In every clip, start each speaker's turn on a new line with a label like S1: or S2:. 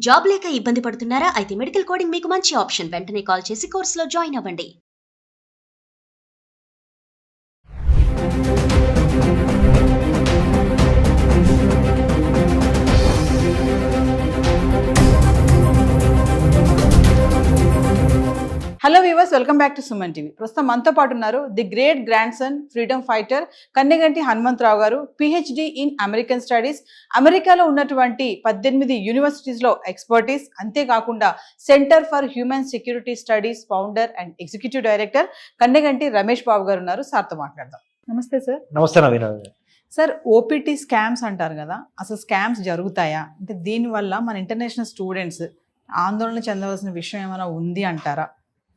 S1: Job లేక ఇబ్బంది పడుతున్నారా? అయితే మెడికల్ కోడింగ్ మీకు మంచి ఆప్షన్. వెంటనే కాల్ చేసి కోర్సులో జాయిన్ అవ్వండి.
S2: Hello viewers, welcome back to Suman TV. ప్రస్తుతం మనతో పాటు ఉన్నారు the great grandson, freedom fighter Kanneganti Hanumantharao గారు. పిహెచ్డి ఇన్ అమెరికన్ స్టడీస్, అమెరికాలో ఉన్నటువంటి 18 యూనివర్సిటీస్లో ఎక్స్పర్టీస్. అంతేకాకుండా centre for human security studies founder and executive director Kanneganti Ramesh Babu గారు ఉన్నారు. సార్తో మాట్లాడదాం. నమస్తే సార్.
S3: నమస్తే నవీన్.
S2: సార్, ఓపీటీ స్కామ్స్ అంటారు కదా, అసలు స్కామ్స్ జరుగుతాయా? అంటే దీనివల్ల మన ఇంటర్నేషనల్ స్టూడెంట్స్ ఆందోళన చెందవలసిన విషయం ఏమైనా ఉంది అంటారా?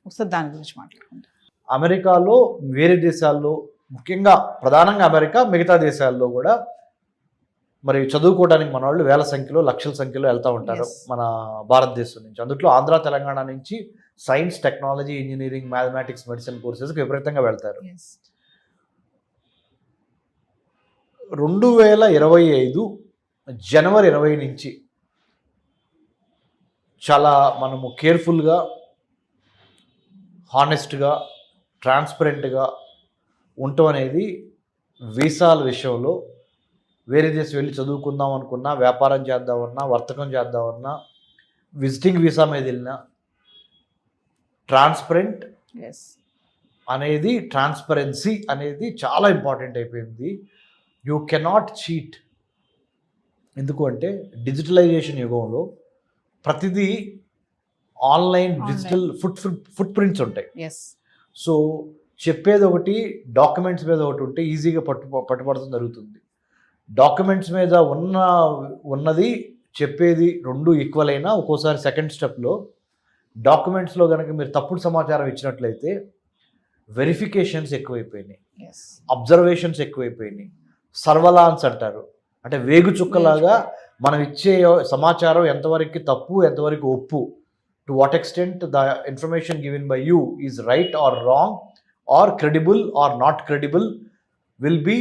S2: ఒకసారి దాని గురించి మాట్లాడుకుంటాం.
S3: అమెరికాలో, వేరే దేశాల్లో, ముఖ్యంగా ప్రధానంగా అమెరికా, మిగతా దేశాల్లో కూడా మరి చదువుకోవడానికి మన వాళ్ళు వేల సంఖ్యలో, లక్షల సంఖ్యలో వెళ్తూ ఉంటారు మన భారతదేశం నుంచి. అందులో ఆంధ్ర, తెలంగాణ నుంచి science, technology, engineering, mathematics, medicine కోర్సెస్కి విపరీతంగా వెళ్తారు. 2025 జనవరి 20 నుంచి చాలా మనము కేర్ఫుల్గా, హానెస్ట్గా, ట్రాన్స్పరెంట్గా ఉండటం అనేది వీసాల విషయంలో, వేరే దేశం వెళ్ళి చదువుకుందాం అనుకున్నా, వ్యాపారం చేద్దామన్నా, వర్తకం చేద్దామన్నా, విజిటింగ్ వీసా మీద వెళ్ళినా ట్రాన్స్పరెంట్ అనేది, ట్రాన్స్పరెన్సీ అనేది చాలా ఇంపార్టెంట్ అయిపోయింది. You cannot cheat. ఎందుకు అంటే డిజిటలైజేషన్ యుగంలో ప్రతిదీ ఆన్లైన్, డిజిటల్ ఫుట్ ప్రింట్స్ ఉంటాయి. సో చెప్పేది ఒకటి, డాక్యుమెంట్స్ మీద ఒకటి ఉంటే ఈజీగా పట్టుబడటం జరుగుతుంది. డాక్యుమెంట్స్ మీద ఉన్నది చెప్పేది రెండు ఈక్వల్ అయినా ఒక్కోసారి సెకండ్ స్టెప్లో డాక్యుమెంట్స్లో కనుక మీరు తప్పుడు సమాచారం ఇచ్చినట్లయితే వెరిఫికేషన్స్ ఎక్కువైపోయినాయి, అబ్జర్వేషన్స్ ఎక్కువైపోయినాయి, సర్వలాన్స్ అంటారు. అంటే వేగు చుక్కలాగా మనం ఇచ్చే సమాచారం ఎంతవరకు తప్పు, ఎంతవరకు ఒప్పు, to what extent the information given by you is right or wrong or credible or not credible will be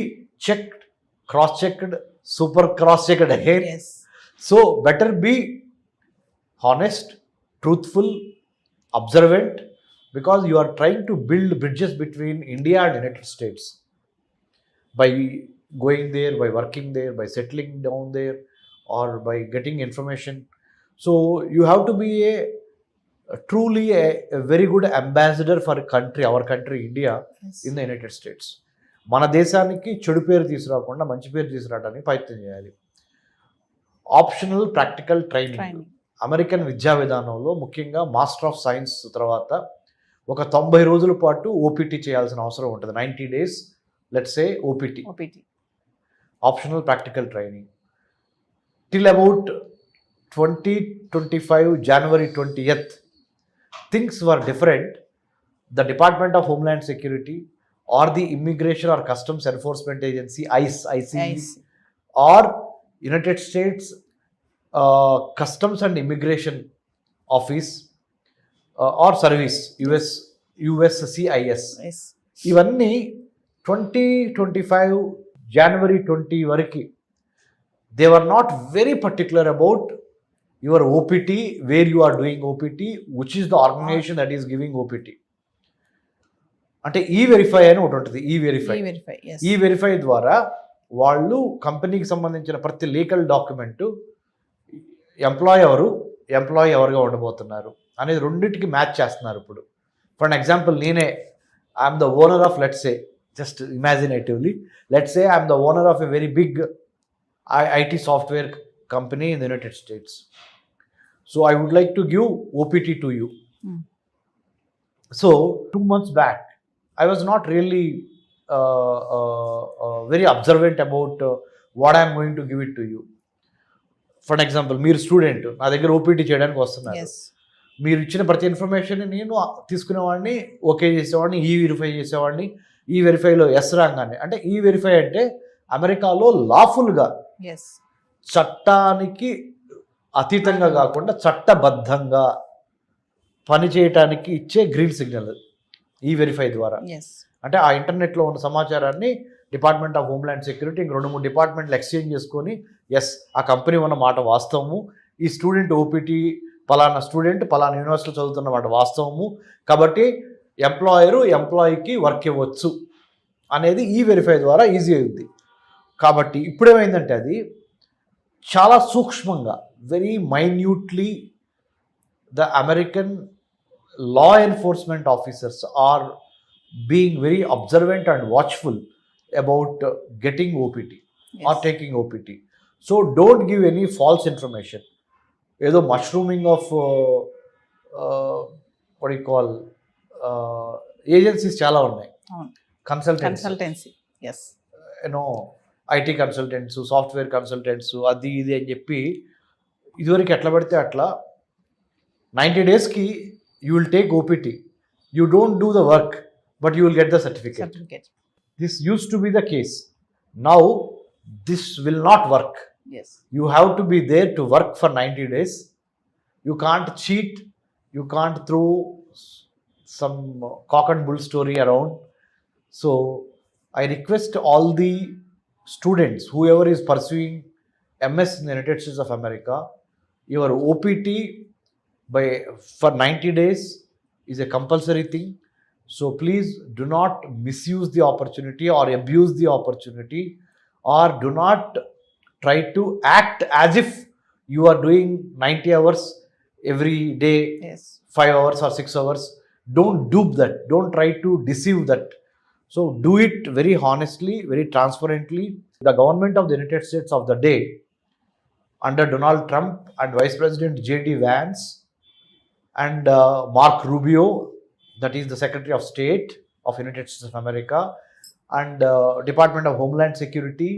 S3: checked, cross-checked, super cross-checked again. So better be honest, truthful, observant, because you are trying to build bridges between India and United States by going there, by working there, by settling down there, or by getting information. So you have to be truly a very good ambassador for our country India in the United States. మన దేశానికి చెడు పేరు తీసుకురాకుండా మంచి పేరు తీసుకురావడానికి ప్రయత్నం చేయాలి. ఆప్షనల్ ప్రాక్టికల్ ట్రైనింగ్ అమెరికన్ విద్యా విధానంలో ముఖ్యంగా మాస్టర్ ఆఫ్ సైన్స్ తర్వాత ఒక 90 రోజుల పాటు ఓపీటీ చేయాల్సిన అవసరం ఉంటుంది. 90 days, let's say OPT, optional practical training. Till about 2025 January 20th things were different. The Department of Homeland Security or the Immigration or Customs Enforcement Agency, ICE, or United States Customs and Immigration Office or Service, USCIS, ఇవన్నీ 2025 January 20 వరకు they were not very particular about your OPT, where you are doing OPT, which is the organization that is giving OPT. అంటే ఈవెరిఫై అని ఒకటి ఉంటుంది. ఈవెరిఫై ద్వారా వాళ్ళు కంపెనీకి సంబంధించిన ప్రతి లీగల్ డాక్యుమెంట్, ఎంప్లాయీ ఎవరుగా ఉండబోతున్నారు అనేది రెండింటికి మ్యాచ్ చేస్తున్నారు. ఇప్పుడు ఫర్ అన్ ఎగ్జాంపుల్, నేనే I'm the owner of, let's say, just imaginatively, let's say I'm the owner of a very big IT software company in the United States. So I would like to give OPT to you. So 2 months back, I was not really very observant about what I am going to give it to you. For example, మీరు student, నా దగ్గర OPT చేయడానికి వస్తున్నారు. మీరు ఇచ్చిన ప్రతి information నేను తీసుకునేవాడిని, okay చేసేవాడిని, వెరిఫై చేసేవాడిని. వెరిఫైలో ఎస్ రాగానే, అంటే వెరిఫై అంటే అమెరికాలో లాఫుల్గా, చట్టానికి అతీతంగా కాకుండా చట్టబద్ధంగా పనిచేయటానికి ఇచ్చే గ్రీన్ సిగ్నల్ వెరిఫై ద్వారా. అంటే ఆ ఇంటర్నెట్లో ఉన్న సమాచారాన్ని డిపార్ట్మెంట్ ఆఫ్ హోమ్ల్యాండ్ సెక్యూరిటీ ఇంక 2-3 డిపార్ట్మెంట్లు ఎక్స్చేంజ్ చేసుకొని, ఎస్ ఆ కంపెనీ ఉన్న మాట వాస్తవము, ఈ స్టూడెంట్ ఓపీటీ పలానా స్టూడెంట్ పలానా యూనివర్సిటీలో చదువుతున్నమాట వాస్తవము, కాబట్టి ఎంప్లాయీకి వర్క్ ఇవ్వచ్చు అనేది ఈ వెరిఫై ద్వారా ఈజీ అయింది. కాబట్టి ఇప్పుడేమైందంటే అది చాలా సూక్ష్మంగా very minutely the American law enforcement officers are being very observant and watchful about getting OPT or taking OPT. So don't give any false information. Either mushrooming of what do you call agencies chala unnai,
S2: consultancies,
S3: IT consultants, software consultants, అది ఇది అని చెప్పి ఇదివరకు ఎట్లా పడితే అట్లా 90 daysకి you will take OPT. You don't do the work, but you will get the certificate. This used to be the case. Now, this will not work.
S2: yes,
S3: You have to be there to work for 90 days. You can't cheat. You can't throw some cock and bull story around. So, I request all the students, whoever is pursuing MS in the United States of America, your OPT for 90 days is a compulsory thing. So please do not misuse the opportunity or abuse the opportunity, or do not try to act as if you are doing 90 hours every day,
S2: yes,
S3: 5 hours or 6 hours. Don't dupe that. Don't try to deceive that. So do it very honestly, very transparently. The government of the United States of the day under Donald Trump and Vice President J.D. Vance and Mark Rubio, that is the Secretary of State of United States of America, and Department of Homeland Security,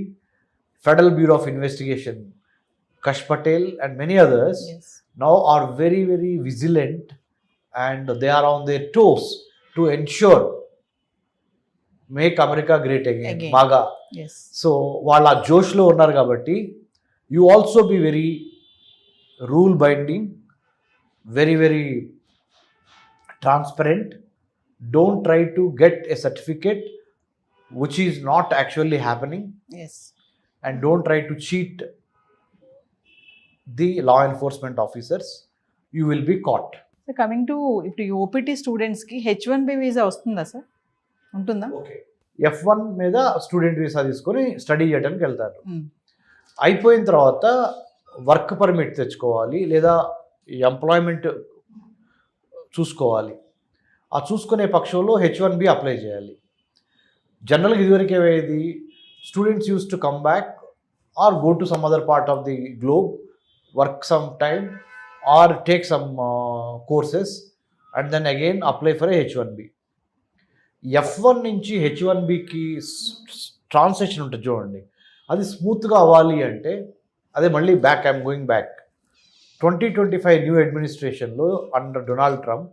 S3: Federal Bureau of Investigation, Kash Patel and many others,
S2: yes,
S3: now are very, very vigilant, and they are on their toes to ensure make America great again. Baga.
S2: yes.
S3: So వాళ్ళ జోష్లో ఉన్నారు కాబట్టి you also be very rule binding, very, very transparent. Don't try to get a certificate which is not actually happening,
S2: yes,
S3: and don't try to cheat the law enforcement officers. You will be caught.
S2: So coming to ఇప్పుడు ఈ OPT స్టూడెంట్స్కి H1B visa వస్తుందా sir? ఉంటుందా?
S3: Okay. F1 మీద student visa తీసుకొని study చేయడానికి వెళ్తారు. అయిపోయిన తర్వాత వర్క్ పర్మిట్ తెచ్చుకోవాలి, లేదా ఎంప్లాయ్మెంట్ చూసుకోవాలి. ఆ చూసుకునే పక్షంలో H1B అప్లై చేయాలి. జనరల్గా ఇదివరకు ఏమయ్యేది, students use to come back or go to some other part of the globe, work some time or take some courses and then again apply for H1B. F1 నుంచి H1Bకి transaction ఉంటుంది చూడండి, అది స్మూత్గా అవ్వాలి అంటే అదే మళ్ళీ back, I'm going back 2025 new అడ్మినిస్ట్రేషన్లో అండర్ డొనాల్డ్ ట్రంప్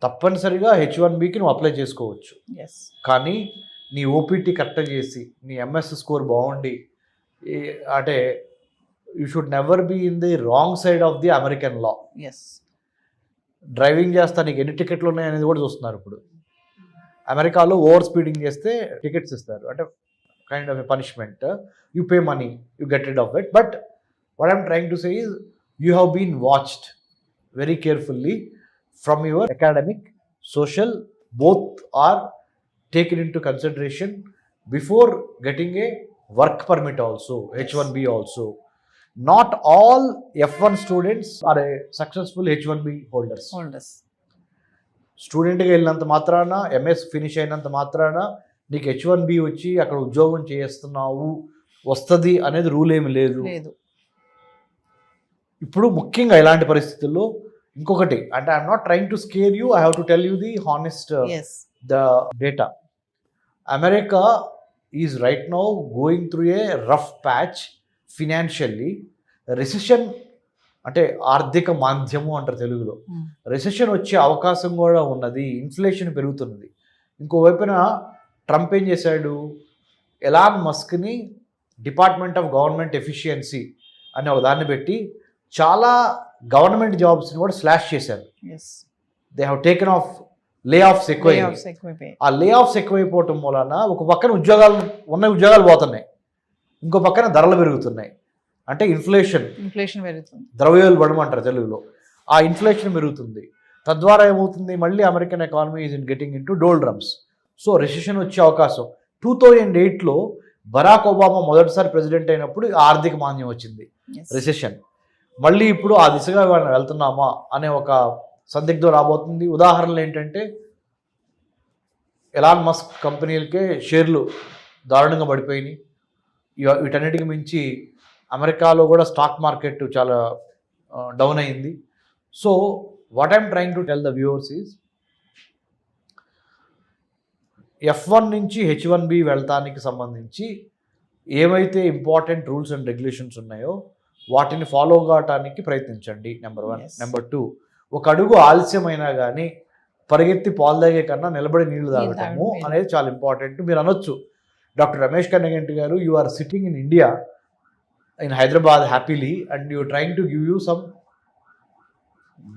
S3: తప్పనిసరిగా H1Bకి నువ్వు అప్లై చేసుకోవచ్చు.
S2: ఎస్,
S3: కానీ నీ ఓపీటీ కరెక్ట్ చేసి నీ ఎంఎస్ స్కోర్ బాగుండి అంటే you should never be in the wrong side of the American law.
S2: Yes,
S3: driving చేస్తా నీకు ఎన్ని టికెట్లు ఉన్నాయి అనేది కూడా చూస్తున్నారు ఇప్పుడు. అమెరికాలో ఓవర్ స్పీడింగ్ చేస్తే టికెట్స్ ఇస్తారు, అంటే kind of a punishment. You pay money, you get rid of it. But what I'm trying to say is you have been watched very carefully from your academic, social, both are taken into consideration before getting a work permit also, H1B also. Not all F1 students are a successful H1B holders. స్టూడెంట్గా వెళ్ళినంత మాత్రాన, MS finish అయినంత మాత్రాన నీకు H1B వచ్చి అక్కడ ఉద్యోగం చేస్తున్నావు వస్తుంది అనేది రూల్ ఏమి లేదు. ఇప్పుడు ముఖ్యంగా ఇలాంటి పరిస్థితుల్లో ఇంకొకటి, అంటే I'm not trying to scare you, I have to tell you the honest the data. America is right now going through a rough patch financially. Recession అంటే ఆర్థిక మాంద్యము అంటారు తెలుగులో. రెసిషన్ వచ్చే అవకాశం కూడా ఉన్నది, ఇన్ఫ్లేషన్ పెరుగుతున్నది. ఇంకోవైపున ట్రంప్ ఏం చేశాడు, ఎలాన్ మస్క్ని డిపార్ట్మెంట్ ఆఫ్ గవర్నమెంట్ ఎఫిషియన్సీ అనే ఒక దాన్ని పెట్టి చాలా గవర్నమెంట్ జాబ్స్ని కూడా స్లాష్ చేశారు. దే హ్యావ్ టేకెన్ ఆఫ్ లే ఆఫ్స్ ఎక్కువైపోయి. ఆ లే ఆఫ్స్ ఎక్కువైపోవటం వలన ఒక పక్కన ఉద్యోగాలు పోతున్నాయి, ఇంకో పక్కన ధరలు పెరుగుతున్నాయి. అంటే ఇన్ఫ్లేషన్
S2: పెరుగుతుంది.
S3: ద్రవ్యోల్బణం అంటారు తెలుగులో. ఆ ఇన్ఫ్లేషన్ పెరుగుతుంది. తద్వారా ఏమవుతుంది, మళ్ళీ American economy is in getting into doldrums. So recession వచ్చే అవకాశం. 2008లో బరాక్ ఒబామా మొదటిసారి ప్రెసిడెంట్ అయినప్పుడు ఆర్థిక మాంద్యం వచ్చింది, రెసిషన్. మళ్ళీ ఇప్పుడు ఆ దిశగా మనం వెళ్తున్నామా అనే ఒక సందిగ్ధం రాబోతుంది. ఉదాహరణలు ఏంటంటే ఎలాన్ మస్క్ కంపెనీలకే షేర్లు దారుణంగా పడిపోయినాయి. వీటన్నిటికి మించి అమెరికాలో కూడా స్టాక్ మార్కెట్ చాలా డౌన్ అయింది. So what I'm trying to tell the viewers is F1 నుంచి H1B వెళ్తానికి సంబంధించి ఏవైతే ఇంపార్టెంట్ రూల్స్ అండ్ రెగ్యులేషన్స్ ఉన్నాయో వాటిని ఫాలో కావటానికి ప్రయత్నించండి. నెంబర్ 1. నెంబర్ 2, ఒక అడుగు ఆలస్యమైనా కానీ పరిగెత్తి పాలు తాగే కన్నా నిలబడి నీళ్లు తాగటము అనేది చాలా ఇంపార్టెంట్. మీరు అనొచ్చు, డాక్టర్ రమేష్ కన్నగంటి గారు, you are sitting in India, in Hyderabad happily, and you're trying to give you some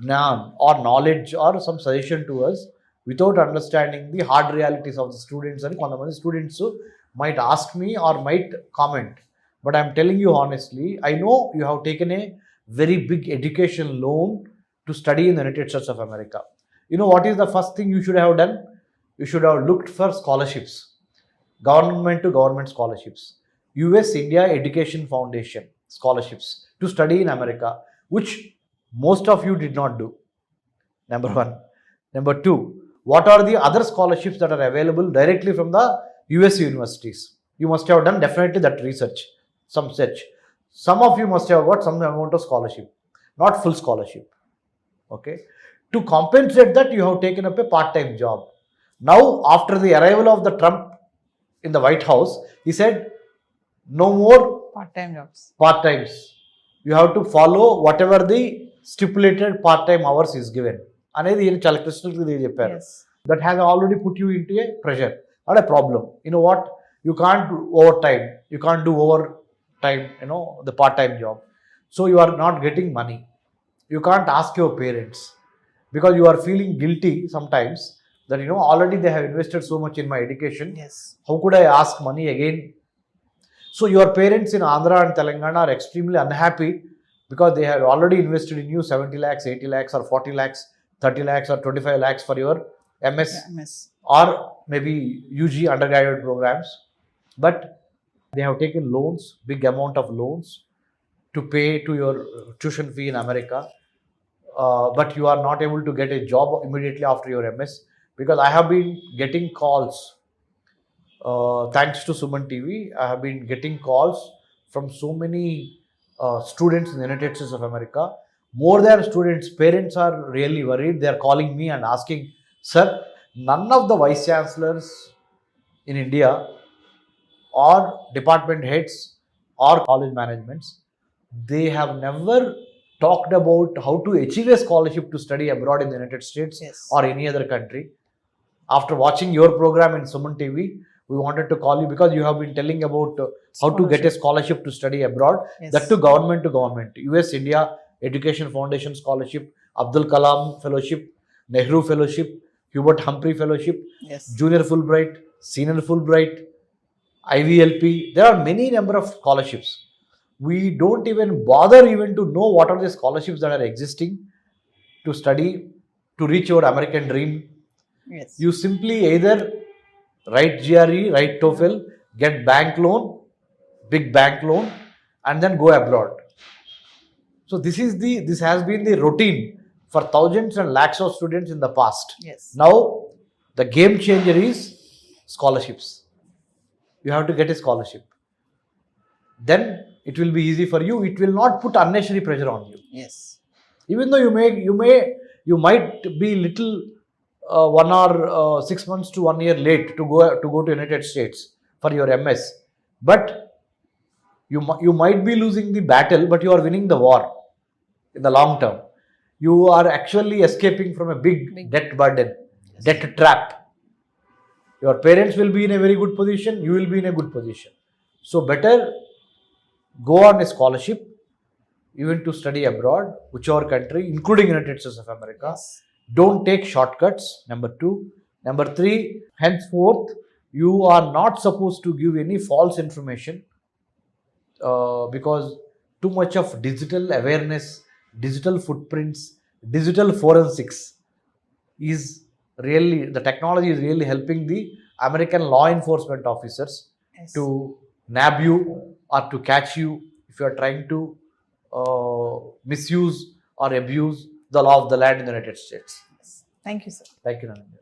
S3: gnan or knowledge or some suggestion to us without understanding the hard realities of the students. And kontamandi students might ask me or might comment, but I'm telling you honestly, I know you have taken a very big education loan to study in the United States of America. You know what is the first thing you should have done? You should have looked for scholarships, government to government scholarships, US India Education Foundation scholarships to study in America, which most of you did not do. Number 1. Number 2, what are the other scholarships that are available directly from the US universities? You must have done definitely that research, some search. Some of you must have got some amount of scholarship, not full scholarship. Okay. To compensate that, you have taken up a part-time job. Now, after the arrival of the Trump in the White House, he said, no more part-times. You have to follow whatever the stipulated part-time hours is given. అనేది ఈయన చాలా క్రిస్టల్గా చెప్పారు. That has already put you into a pressure or a problem. You know what, you can't do overtime, you can't do overtime, the part time job. So you are not getting money. You can't ask your parents because you are feeling guilty sometimes that already they have invested so much in my education. How could I ask money again? So your parents in Andhra and Telangana are extremely unhappy because they have already invested in you 70 lakhs, 80 lakhs or 40 lakhs, 30 lakhs or 25 lakhs for your MS or maybe UG undergraduate programs. But they have taken loans, big amount of loans to pay to your tuition fee in America. But you are not able to get a job immediately after your MS, because I have been getting calls, thanks to Suman TV, I have been getting calls from so many students in the United States of America. More than students, parents are really worried. They are calling me and asking, sir, none of the vice chancellors in India or department heads or college managements, they have never talked about how to achieve a scholarship to study abroad in the United States or any other country. After watching your program in Suman TV, we wanted to call you because you have been telling about how to get a scholarship to study abroad. That to government. US India Education Foundation Scholarship, Abdul Kalam Fellowship, Nehru Fellowship, Hubert Humphrey Fellowship, Junior Fulbright, Senior Fulbright, IVLP. There are many number of scholarships. We don't even bother even to know what are the scholarships that are existing to study, to reach your American dream. You simply either write GRE, write TOEFL, get bank loan, big bank loan, and then go abroad. So this has been the routine for thousands and lakhs of students in the past. Now the game changer is scholarships. You have to get a scholarship. Then it will be easy for you. It will not put unnecessary pressure on you. Even though you might be little 1 or 6 months to 1 year late to go to United States for your MS, but you might be losing the battle, but you are winning the war in the long term. You are actually escaping from a big debt burden, debt trap. Your parents will be in a very good position. You will be in a good position. So better go on a scholarship, even to study abroad, whichever country, including United States of America. Don't take shortcuts. Number 2. Number 3, henceforth, you are not supposed to give any false information, because too much of digital awareness, digital footprints, digital forensics is really, the technology is really helping the American law enforcement officers
S2: Yes.
S3: to nab you or to catch you if you are trying to misuse or abuse the law of the land in the United States.
S2: Thank you, sir.
S3: Thank you, Nananya.